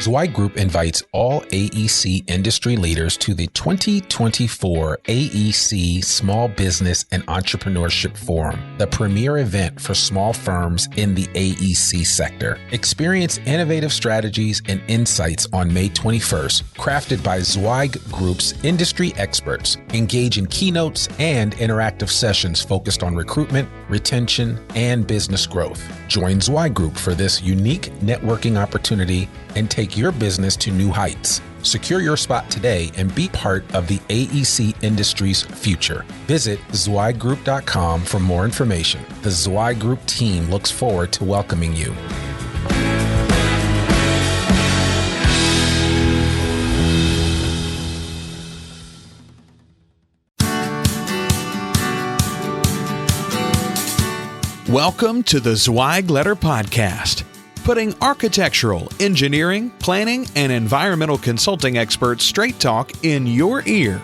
Zweig Group invites all AEC industry leaders to the 2024 AEC Small Business and Entrepreneurship Forum, the premier event for small firms in the AEC sector. Experience innovative strategies and insights on May 21st, crafted by Zweig Group's industry experts. Engage in keynotes and interactive sessions focused on recruitment, retention, and business growth. Join Zweig Group for this unique networking opportunity and take your business to new heights. Secure your spot today and be part of the AEC industry's future. Visit zweiggroup.com for more information. The Zweig Group team looks forward to welcoming you. Welcome to the Zweig Letter Podcast, putting architectural, engineering, planning, and environmental consulting experts straight talk in your ear.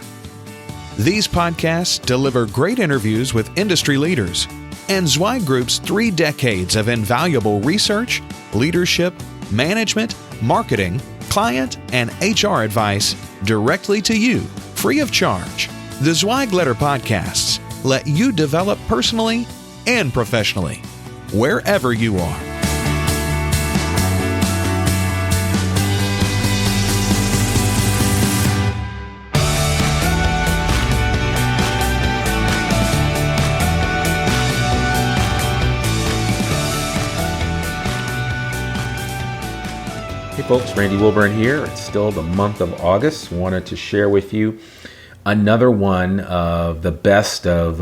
These podcasts deliver great interviews with industry leaders and Zweig Group's 3 decades of invaluable research, leadership, management, marketing, client, and HR advice directly to you, free of charge. The Zweig Letter Podcasts let you develop personally and professionally, wherever you are. Hey folks, Randy Wilburn here. It's still the month of August. Wanted to share with you another one of the best of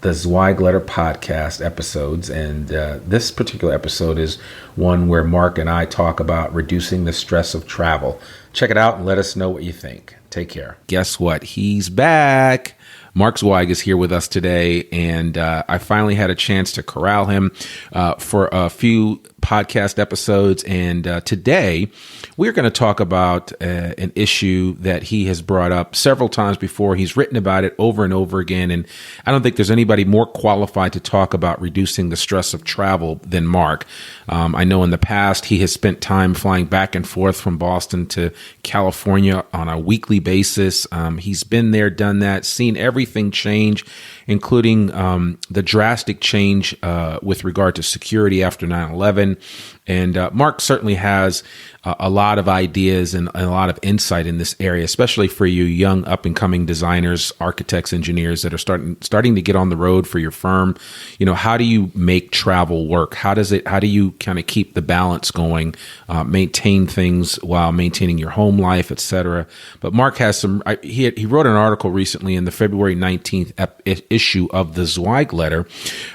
the Zweig Letter Podcast episodes. And this particular episode is one where Mark and I talk about reducing the stress of travel. Check it out and let us know what you think. Take care. Guess what? He's back. Mark Zweig is here with us today, and I finally had a chance to corral him for a few podcast episodes. And today we're going to talk about an issue that he has brought up several times before. He's written about it over and over again, and I don't think there's anybody more qualified to talk about reducing the stress of travel than Mark. I know in the past he has spent time flying back and forth from Boston to California on a weekly basis. He's been there, done that, seen everything change, including the drastic change with regard to security after 9/11. And Mark certainly has a lot of ideas and a lot of insight in this area, especially for you young up-and-coming designers, architects, engineers that are starting to get on the road for your firm. You know, how do you make travel work? How do you kind of keep the balance going, maintain things while maintaining your home life, et cetera? But Mark has he wrote an article recently in the February 19th issue of the Zweig Letter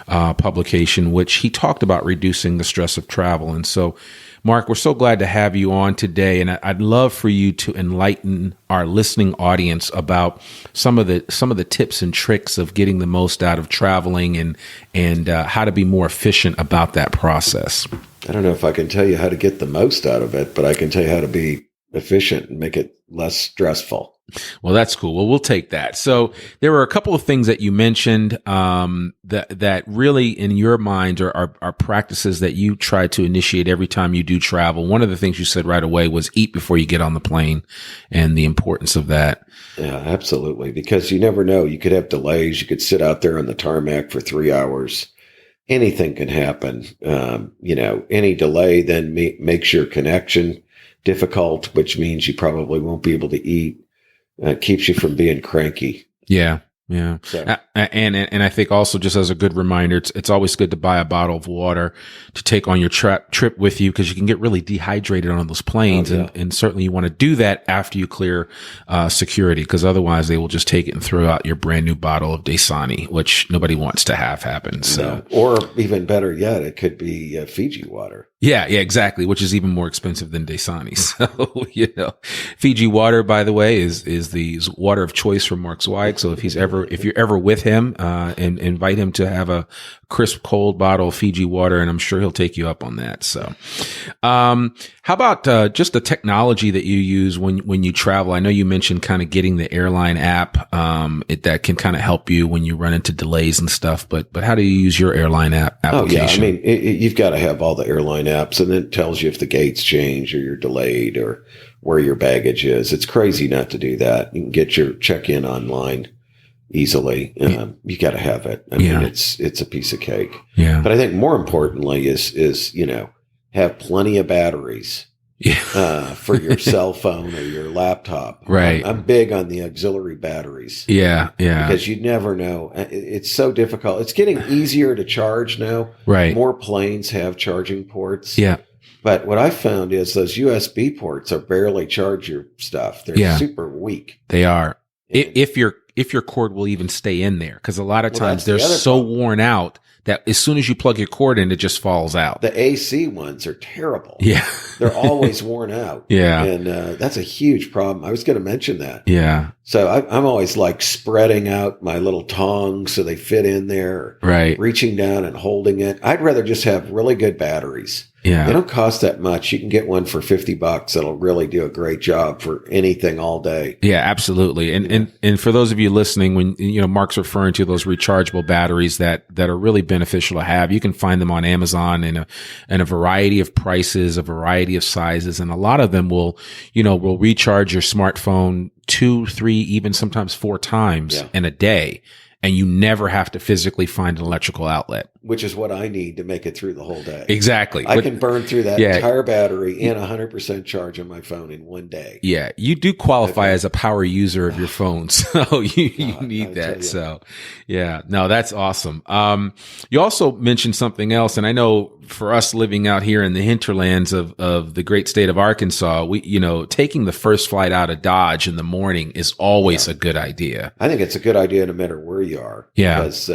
publication, which he talked about reducing the stress of travel. And so, Mark, we're so glad to have you on today, and I'd love for you to enlighten our listening audience about some of the tips and tricks of getting the most out of traveling and how to be more efficient about that process. I don't know if I can tell you how to get the most out of it, but I can tell you how to be efficient and make it less stressful. Well, that's cool. Well, we'll take that. So there were a couple of things that you mentioned that really, in your mind, are practices that you try to initiate every time you do travel. One of the things you said right away was eat before you get on the plane, and the importance of that. Yeah, absolutely. Because you never know. You could have delays. You could sit out there on the tarmac for 3 hours. Anything can happen. Any delay then makes your connection difficult, which means you probably won't be able to eat. Keeps you from being cranky. Yeah. Yeah. So. And I think also, just as a good reminder, it's always good to buy a bottle of water to take on your trip with you, because you can get really dehydrated on those planes. And certainly you want to do that after you clear security, because otherwise they will just take it and throw out your brand new bottle of Dasani, which nobody wants to have happen. So, or even better yet, it could be Fiji water. Yeah, exactly. Which is even more expensive than Dasani. So, Fiji water, by the way, is the water of choice for Mark Zweig. So if you're ever with him, and invite him to have a crisp, cold bottle of Fiji water, and I'm sure he'll take you up on that. So, how about just the technology that you use when you travel? I know you mentioned kind of getting the airline app that can kind of help you when you run into delays and stuff. But how do you use your airline application? Oh yeah, I mean, you've got to have all the airline apps, and it tells you if the gates change or you're delayed or where your baggage is. It's crazy not to do that. You can get your check-in online easily. You got to have it. I mean, it's a piece of cake. Yeah. But I think more importantly is, have plenty of batteries for your cell phone or your laptop. Right. I'm big on the auxiliary batteries. Yeah. Because you never know. It's so difficult. It's getting easier to charge now. Right. More planes have charging ports. Yeah. But what I found is those USB ports are barely charge your stuff. They're super weak. They are. If your cord will even stay in there, because a lot of times they're so worn out that as soon as you plug your cord in, it just falls out. The AC ones are terrible. Yeah. They're always worn out. Yeah. And that's a huge problem. I was going to mention that. Yeah. So I'm always like spreading out my little tongs so they fit in there. Right. Reaching down and holding it. I'd rather just have really good batteries. Yeah. They don't cost that much. You can get one for $50 that'll really do a great job for anything all day. Yeah, absolutely. And for those of you listening, when Mark's referring to those rechargeable batteries that are really beneficial to have, you can find them on Amazon in a variety of prices, a variety of sizes, and a lot of them will recharge your smartphone 2, 3, even sometimes 4 times in a day. And you never have to physically find an electrical outlet. Which is what I need to make it through the whole day. Exactly. I can burn through that entire battery and 100% charge on my phone in one day. Yeah. You do qualify as a power user of your phone. So you need that. So yeah, no, that's awesome. You also mentioned something else. And I know for us living out here in the hinterlands of the great state of Arkansas, taking the first flight out of Dodge in the morning is always a good idea. I think it's a good idea no matter where you are. Yeah. Because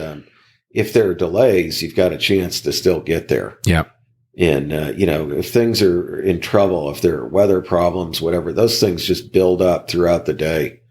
if there are delays, you've got a chance to still get there. Yeah. And, if things are in trouble, if there are weather problems, whatever, those things just build up throughout the day.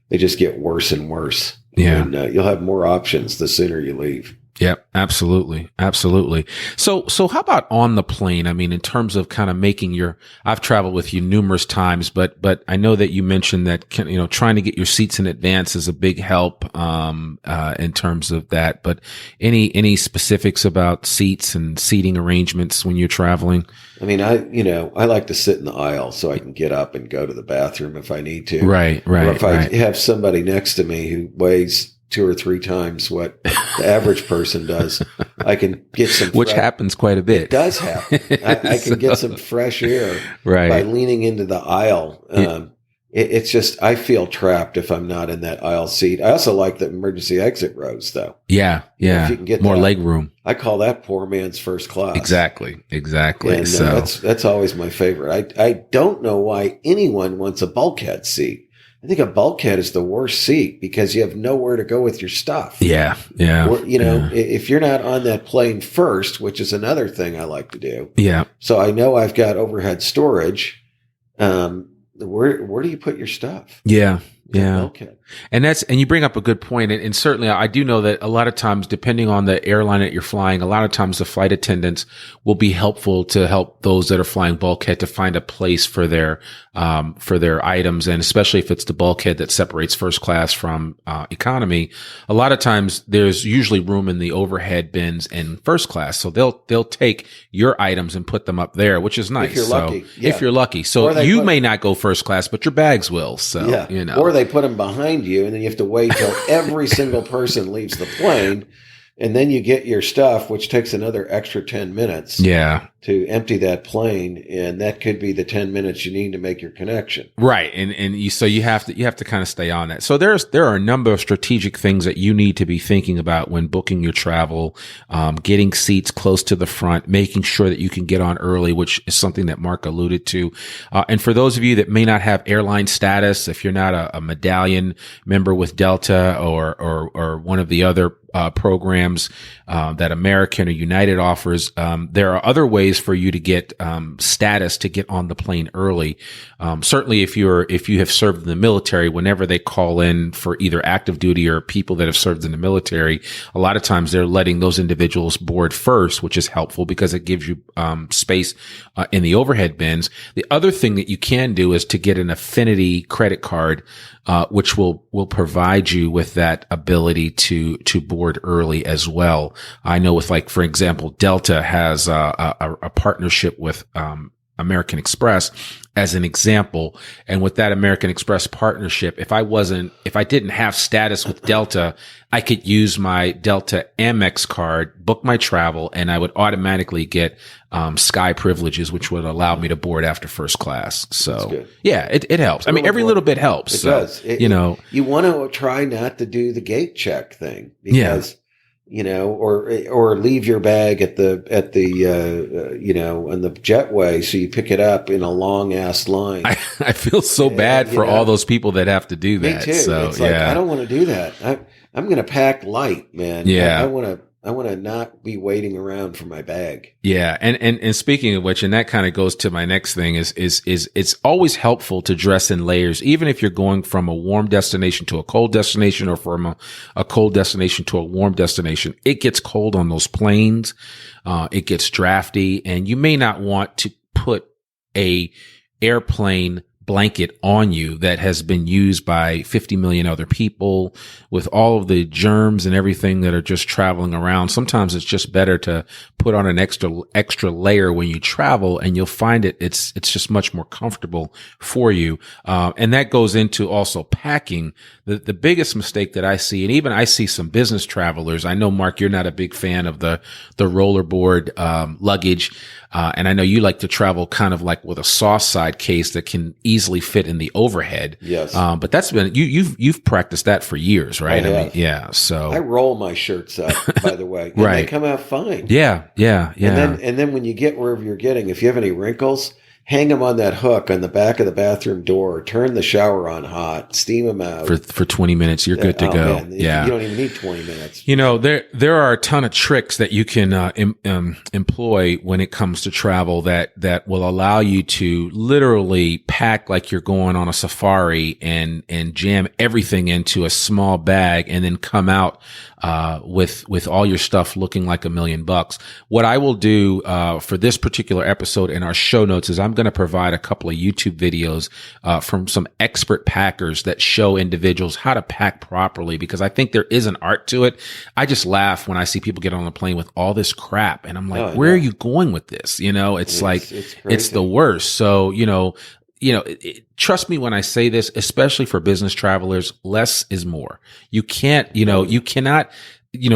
They just get worse and worse. Yeah. And you'll have more options the sooner you leave. Yeah, absolutely. Absolutely. So how about on the plane? I mean, in terms of kind of I've traveled with you numerous times, but I know that you mentioned that, trying to get your seats in advance is a big help, in terms of that. But any specifics about seats and seating arrangements when you're traveling? I mean, I like to sit in the aisle so I can get up and go to the bathroom if I need to. Right. Or if I have somebody next to me who weighs 2 or 3 times what the average person does, I can get some which happens quite a bit. It does happen. I can get some fresh air by leaning into the aisle. It's just, I feel trapped if I'm not in that aisle seat. I also like the emergency exit rows, though. Yeah. If you can get more that, leg room. I call that poor man's first class. Exactly. And that's always my favorite. I don't know why anyone wants a bulkhead seat. I think a bulkhead is the worst seat because you have nowhere to go with your stuff. Yeah. If you're not on that plane first, which is another thing I like to do. Yeah. So I know I've got overhead storage. Where do you put your stuff? Yeah. Yeah. Okay. And you bring up a good point. And certainly I do know that a lot of times, depending on the airline that you're flying, a lot of times the flight attendants will be helpful to help those that are flying bulkhead to find a place for their items. And especially if it's the bulkhead that separates first class from economy, a lot of times there's usually room in the overhead bins in first class. So they'll take your items and put them up there, which is nice. If you're lucky. Yeah. If you're lucky. So you may not go first class, but your bags will. So, Or they put them behind you, and then you have to wait till every single person leaves the plane, and then you get your stuff, which takes another extra 10 minutes to empty that plane, and that could be the 10 minutes you need to make your connection. Right. And you have to kind of stay on that. So there are a number of strategic things that you need to be thinking about when booking your travel, getting seats close to the front, making sure that you can get on early, which is something that Mark alluded to. And for those of you that may not have airline status, if you're not a medallion member with Delta or one of the other programs that American or United offers, there are other ways for you to get status to get on the plane early. Certainly, if you have served in the military, whenever they call in for either active duty or people that have served in the military, a lot of times they're letting those individuals board first, which is helpful because it gives you space in the overhead bins. The other thing that you can do is to get an affinity credit card, which will provide you with that ability to board board early as well. I know with, like, for example, Delta has a partnership with American Express as an example. And with that American Express partnership, if I didn't have status with Delta, I could use my Delta Amex card, book my travel, and I would automatically get Sky privileges, which would allow me to board after first class. So yeah, it helps. I mean, every little bit helps. It does. You want to try not to do the gate check thing because, or leave your bag at the on the jetway, so you pick it up in a long ass line. I feel so bad for all those people that have to do that. Me too. So it's like, I don't want to do that. I'm going to pack light, man. Yeah. I want to not be waiting around for my bag. Yeah. And speaking of which, and that kind of goes to my next thing is it's always helpful to dress in layers, even if you're going from a warm destination to a cold destination, or from a cold destination to a warm destination. It gets cold on those planes. It gets drafty, and you may not want to put a airplane blanket on you that has been used by 50 million other people, with all of the germs and everything that are just traveling around. Sometimes it's just better to put on an extra layer when you travel, and you'll find it's just much more comfortable for you. And that goes into also packing. The biggest mistake that I see, and even I see some business travelers. I know, Mark, you're not a big fan of the rollerboard luggage. And I know you like to travel kind of like with a soft side case that can easily fit in the overhead. Yes. But that's been, you've practiced that for years, right? I mean, yeah. So I roll my shirts up, by the way. And right. They come out fine. Yeah. And then when you get wherever you're getting, if you have any wrinkles, hang them on that hook on the back of the bathroom door, turn the shower on hot, steam them out. For 20 minutes, you're good to go. Man, yeah. You don't even need 20 minutes. There are a ton of tricks that you can employ when it comes to travel that will allow you to literally pack like you're going on a safari and jam everything into a small bag, and then come out with all your stuff looking like $1 million. What I will do for this particular episode in our show notes is I'm going to provide a couple of YouTube videos from some expert packers that show individuals how to pack properly, because I think there is an art to it. I just laugh when I see people get on the plane with all this crap, and I'm like, where are you going with this? It's the worst. So, trust me when I say this, especially for business travelers, less is more. You can't, you cannot,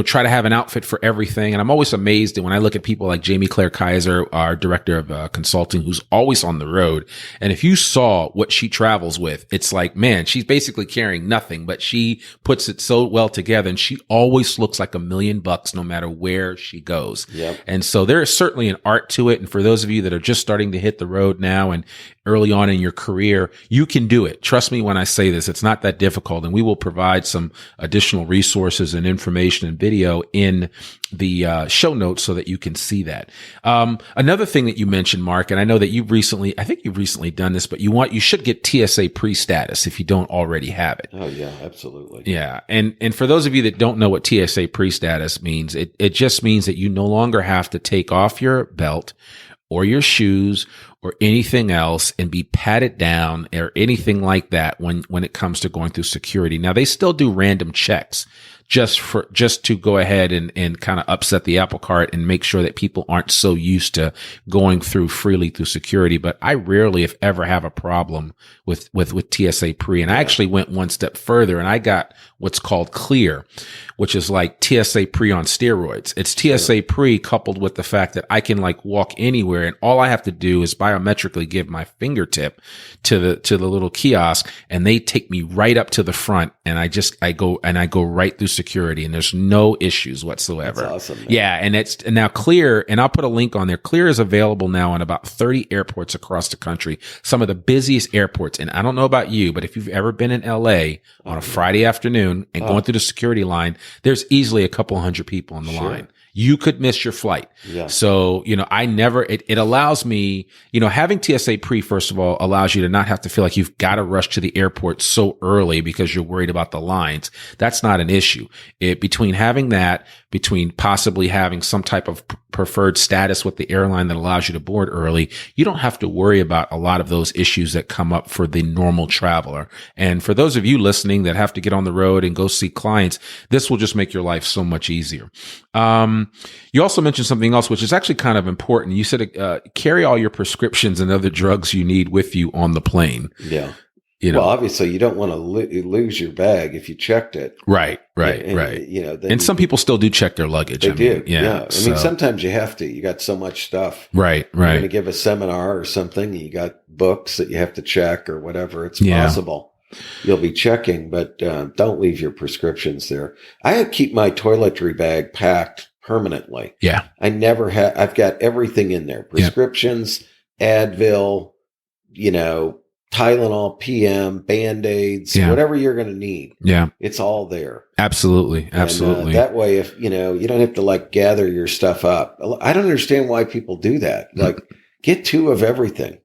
try to have an outfit for everything. And I'm always amazed when I look at people like Jamie Claire Kaiser, our director of consulting, who's always on the road. And if you saw what she travels with, it's like, man, she's basically carrying nothing, but she puts it so well together, and she always looks like $1 million no matter where she goes. Yep. And so there is certainly an art to it. And for those of you that are just starting to hit the road now and early on in your career, you can do it. Trust me when I say this, it's not that difficult. And we will provide some additional resources and information and video in the show notes so that you can see that. Another thing that you mentioned, Mark, and I know that I think you've recently done this, but you should get TSA pre-status if you don't already have it. Oh yeah, absolutely. Yeah. And for those of you that don't know what TSA pre-status means, it just means that you no longer have to take off your belt or your shoes or anything else and be patted down or anything like that when it comes to going through security. Now, they still do random checks just to go ahead and kind of upset the apple cart and make sure that people aren't so used to going through freely through security. But I rarely, if ever, have a problem with TSA pre. And I actually went one step further, and I got what's called Clear, which is like TSA pre on steroids. It's TSA pre coupled with the fact that I can like walk anywhere, and all I have to do is biometrically give my fingertip to the little kiosk, and they take me right up to the front, and I go right through security, and there's no issues whatsoever. That's awesome, man. Yeah. And now Clear, and I'll put a link on there. Clear is available now in about 30 airports across the country, some of the busiest airports. And I don't know about you, but if you've ever been in LA on a Friday afternoon and going through the security line, there's easily a couple hundred people on the line. you could miss your flight. Yeah. So, it allows me, having TSA pre, first of all, allows you to not have to feel like you've got to rush to the airport so early because you're worried about the lines. That's not an issue. Between possibly having some type of preferred status with the airline that allows you to board early, you don't have to worry about a lot of those issues that come up for the normal traveler. And for those of you listening that have to get on the road and go see clients, this will just make your life so much easier. You also mentioned something else, which is actually kind of important. You said, carry all your prescriptions and other drugs you need with you on the plane. Yeah. Well, obviously you don't want to lose your bag if you checked it. Right. And some people still do check their luggage. They do. Yeah. I mean, So, sometimes you have to. You got so much stuff. right. You're going to give a seminar or something. You got books that you have to check or whatever. It's possible you'll be checking, but don't leave your prescriptions there. I keep my toiletry bag packed permanently. Yeah. I've got everything in there. Prescriptions, Advil, Tylenol PM, Band-Aids, whatever you're going to need. Yeah. It's all there. Absolutely. And, that way, if, you don't have to gather your stuff up. I don't understand why people do that. Get 2 of everything,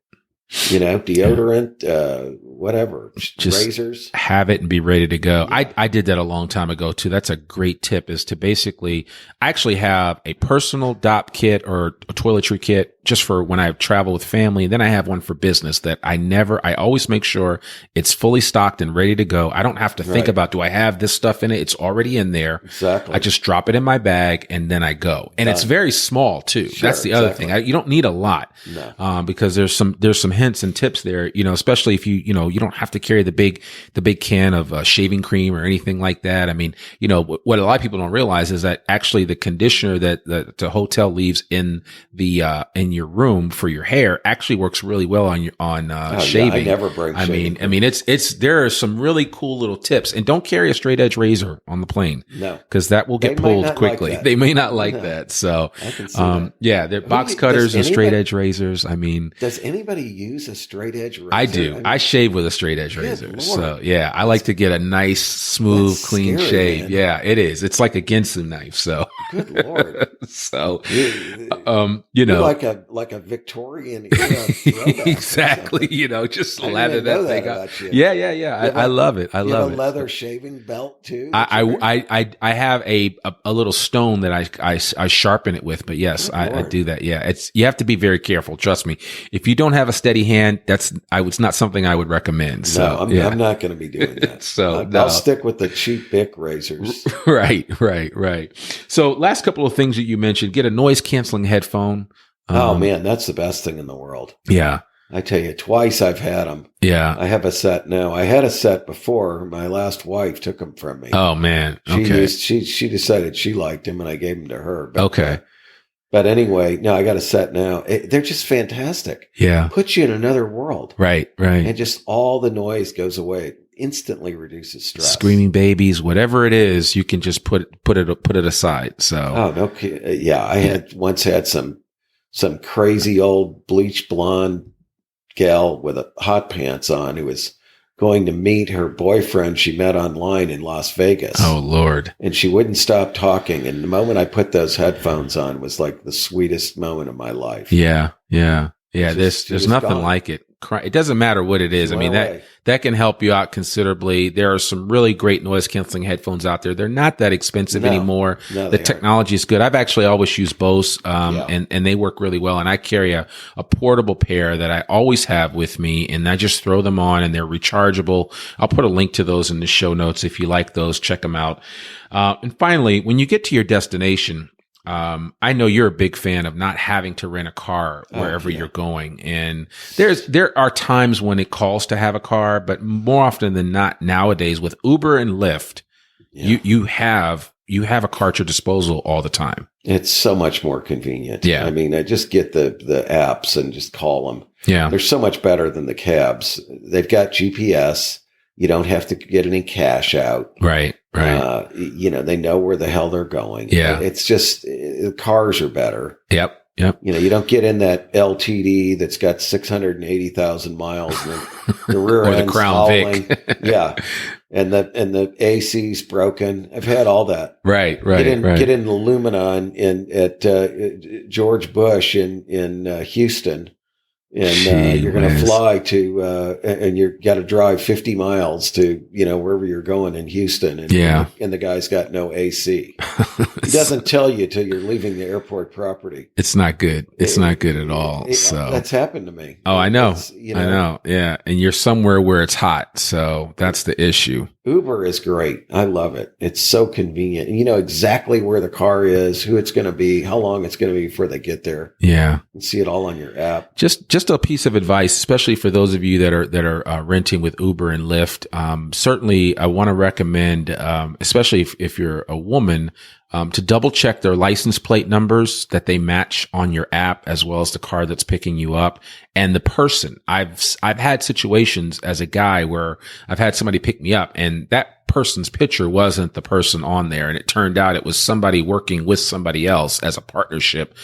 deodorant, whatever, just razors. Have it and be ready to go. Yeah. I did that a long time ago too. That's a great tip, is to basically, I actually have a personal DOP kit or a toiletry kit just for when I travel with family. And then I have one for business that I always make sure it's fully stocked and ready to go. I don't have to think about, do I have this stuff in it? It's already in there. Exactly. I just drop it in my bag and then I go. And it's very small too. Sure, that's the other thing. You don't need a lot, because there's some hints and tips there, especially if you don't have to carry the big can of shaving cream or anything like that. I mean, what a lot of people don't realize is that actually the conditioner that the hotel leaves in your room for your hair actually works really well on shaving. I never bring shaving. I mean, there are some really cool little tips, and don't carry a straight edge razor on the plane. No, because that will get pulled quickly. They may not like that. So, I can see that. They're box cutters and straight edge razors. I mean, does anybody use a straight edge razor? I do. I shave with a straight edge razor. Lord. So I like to get a nice, smooth, clean shave. Man. Yeah, it is. It's like a Ginsu knife. So good Lord. So, you're like a Victorian era exactly. Just lather that thing up. Yeah. I love it. I love it. Leather shaving belt too. I have a little stone that I sharpen it with. But yes, I do that. Yeah, you have to be very careful. Trust me. If you don't have a steady hand, it's not something I would recommend. So I'm not going to be doing that. So I'll stick with the cheap Bic razors. Right. So last couple of things that you mentioned: get a noise canceling headphone. Oh man, that's the best thing in the world. Yeah. I tell you, twice I've had them. Yeah. I have a set now. I had a set before. My last wife took them from me. Oh man. Okay. She decided she liked them and I gave them to her. But, okay. But anyway, no, I got a set now. They're just fantastic. Yeah. Put you in another world. Right. And just all the noise goes away. It instantly reduces stress. Screaming babies, whatever it is, you can just put it aside. So. Oh, no. Yeah. I once had some crazy old bleach blonde gal with hot pants on who was going to meet her boyfriend she met online in Las Vegas. Oh, Lord. And she wouldn't stop talking. And the moment I put those headphones on was like the sweetest moment of my life. Yeah. There's nothing like it. It doesn't matter what it is. I mean, that can help you out considerably. There are some really great noise canceling headphones out there. They're not that expensive anymore. No, the technology is good. I've actually always used Bose, and they work really well. And I carry a portable pair that I always have with me, and I just throw them on and they're rechargeable. I'll put a link to those in the show notes. If you like those, check them out. And finally, when you get to your destination, I know you're a big fan of not having to rent a car wherever you're going. And there are times when it calls to have a car, but more often than not nowadays with Uber and Lyft, you have a car at your disposal all the time. It's so much more convenient. Yeah. I mean, I just get the apps and just call them. Yeah. They're so much better than the cabs. They've got GPS. You don't have to get any cash out. Right. They know where the hell they're going. Yeah. It's just, the cars are better. Yep. You don't get in that LTD that's got 680,000 miles and the rear or end's the Crown hauling. Vic. Yeah. and the AC's broken. I've had all that. Right. Get in the Luminon at George Bush in Houston, and you're going to fly to and you got to drive 50 miles to wherever you're going in Houston, and and the guy's got no AC. He doesn't tell you till you're leaving the airport property. It's not good. It's not good at all. So that's happened to me. Oh, I know. I know. Yeah, and you're somewhere where it's hot, so that's the issue. Uber is great. I love it. It's so convenient. You know exactly where the car is, who it's going to be, how long it's going to be before they get there. Yeah. You see it all on your app. Just a piece of advice, especially for those of you that are renting with Uber and Lyft. Certainly, I want to recommend, especially if you're a woman, to double check their license plate numbers that they match on your app, as well as the car that's picking you up and the person. I've had situations as a guy where I've had somebody pick me up and that person's picture wasn't the person on there. And it turned out it was somebody working with somebody else as a partnership,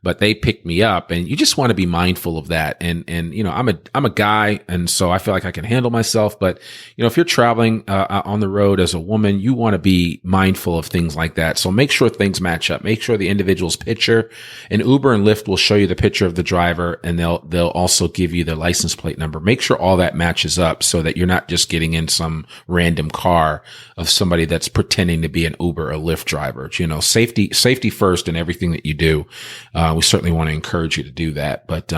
but they picked me up, and you just want to be mindful of that. And I'm a guy, and so I feel like I can handle myself. But, if you're traveling on the road as a woman, you want to be mindful of things like that. So make sure things match up. Make sure the individual's picture, and Uber and Lyft will show you the picture of the driver, and they'll also give you the license plate number. Make sure all that matches up so that you're not just getting in some random car of somebody that's pretending to be an Uber or Lyft driver. Safety first in everything that you do. We certainly want to encourage you to do that. But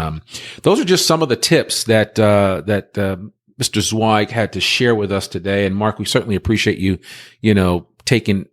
those are just some of the tips that Mr. Zweig had to share with us today. And Mark, we certainly appreciate you, taking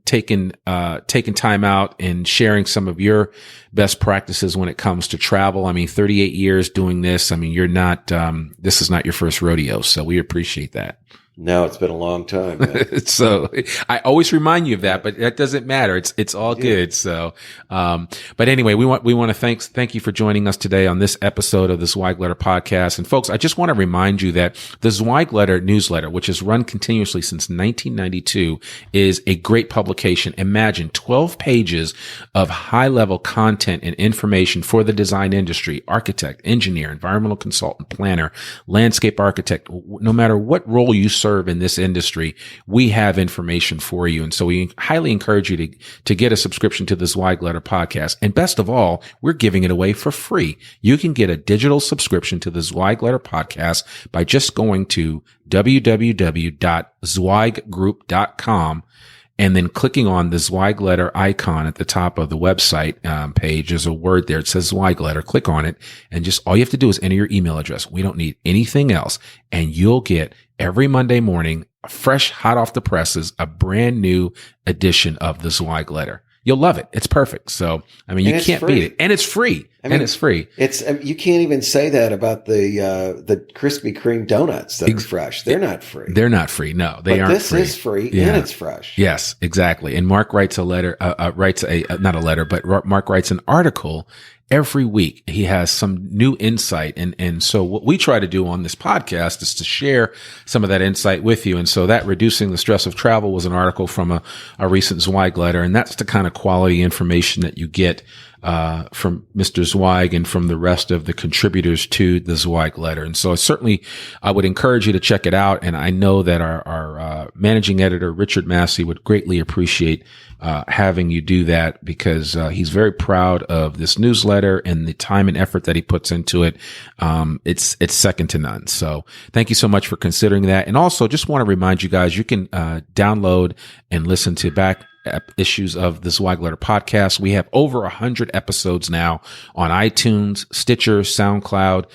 time out and sharing some of your best practices when it comes to travel. 38 years doing this. You're not, this is not your first rodeo. So we appreciate that. No, it's been a long time, man. So I always remind you of that, but that doesn't matter. It's all good. So, but anyway, we want to thank you for joining us today on this episode of the Zweig Letter Podcast. And folks, I just want to remind you that the Zweig Letter newsletter, which has run continuously since 1992, is a great publication. Imagine 12 pages of high level content and information for the design industry, architect, engineer, environmental consultant, planner, landscape architect. No matter what role you serve in this industry, we have information for you. And so we highly encourage you to get a subscription to the Zweig Letter Podcast. And best of all, we're giving it away for free. You can get a digital subscription to the Zweig Letter Podcast by just going to www.zweiggroup.com and then clicking on the Zweig Letter icon at the top of the website page. There's a word there. It says Zweig Letter. Click on it, and just all you have to do is enter your email address. We don't need anything else. And you'll get every Monday morning, fresh, hot off the presses, a brand new edition of the Zweig Letter. You'll love it. It's perfect. So, you can't beat it. And it's free. It's free. It's, you can't even say that about the Krispy Kreme donuts that are fresh. They're not free. They're not free. No, they aren't free. This is free and it's fresh. Yes, exactly. And Mark writes Mark writes an article every week. He has some new insight. And so what we try to do on this podcast is to share some of that insight with you. And so that Reducing the Stress of Travel was an article from a recent Zweig letter. And that's the kind of quality information that you get from Mr. Zweig and from the rest of the contributors to the Zweig letter. And so I would encourage you to check it out. And I know that our managing editor, Richard Massey, would greatly appreciate having you do that, because he's very proud of this newsletter and the time and effort that he puts into it. It's second to none. So thank you so much for considering that. And also just want to remind you guys, you can download and listen to back issues of the Zweig Letter Podcast. We have over 100 episodes now on iTunes, Stitcher, SoundCloud,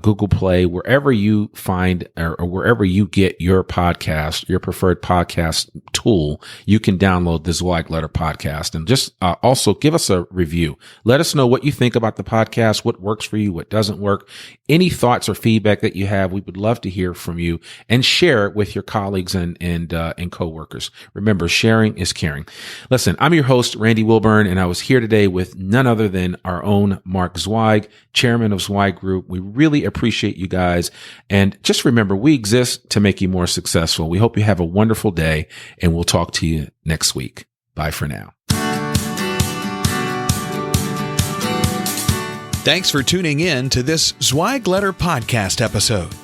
Google Play, wherever you find or wherever you get your podcast, your preferred podcast tool, you can download the Zweig Letter Podcast. And just also give us a review. Let us know what you think about the podcast, what works for you, what doesn't work. Any thoughts or feedback that you have, we would love to hear from you, and share it with your colleagues and coworkers. Remember, sharing is caring. Listen, I'm your host, Randy Wilburn, and I was here today with none other than our own Mark Zweig, chairman of Zweig Group. We really appreciate you guys. And just remember, we exist to make you more successful. We hope you have a wonderful day, and we'll talk to you next week. Bye for now. Thanks for tuning in to this Zweig Letter Podcast episode.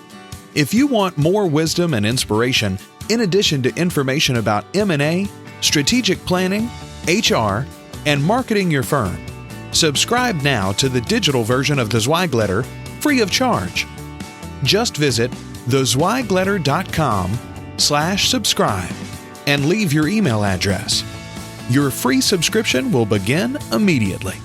If you want more wisdom and inspiration, in addition to information about M&A, strategic planning, HR, and marketing your firm. Subscribe now to the digital version of the Zweig Letter free of charge. Just visit thezweigletter.com/subscribe and leave your email address. Your free subscription will begin immediately.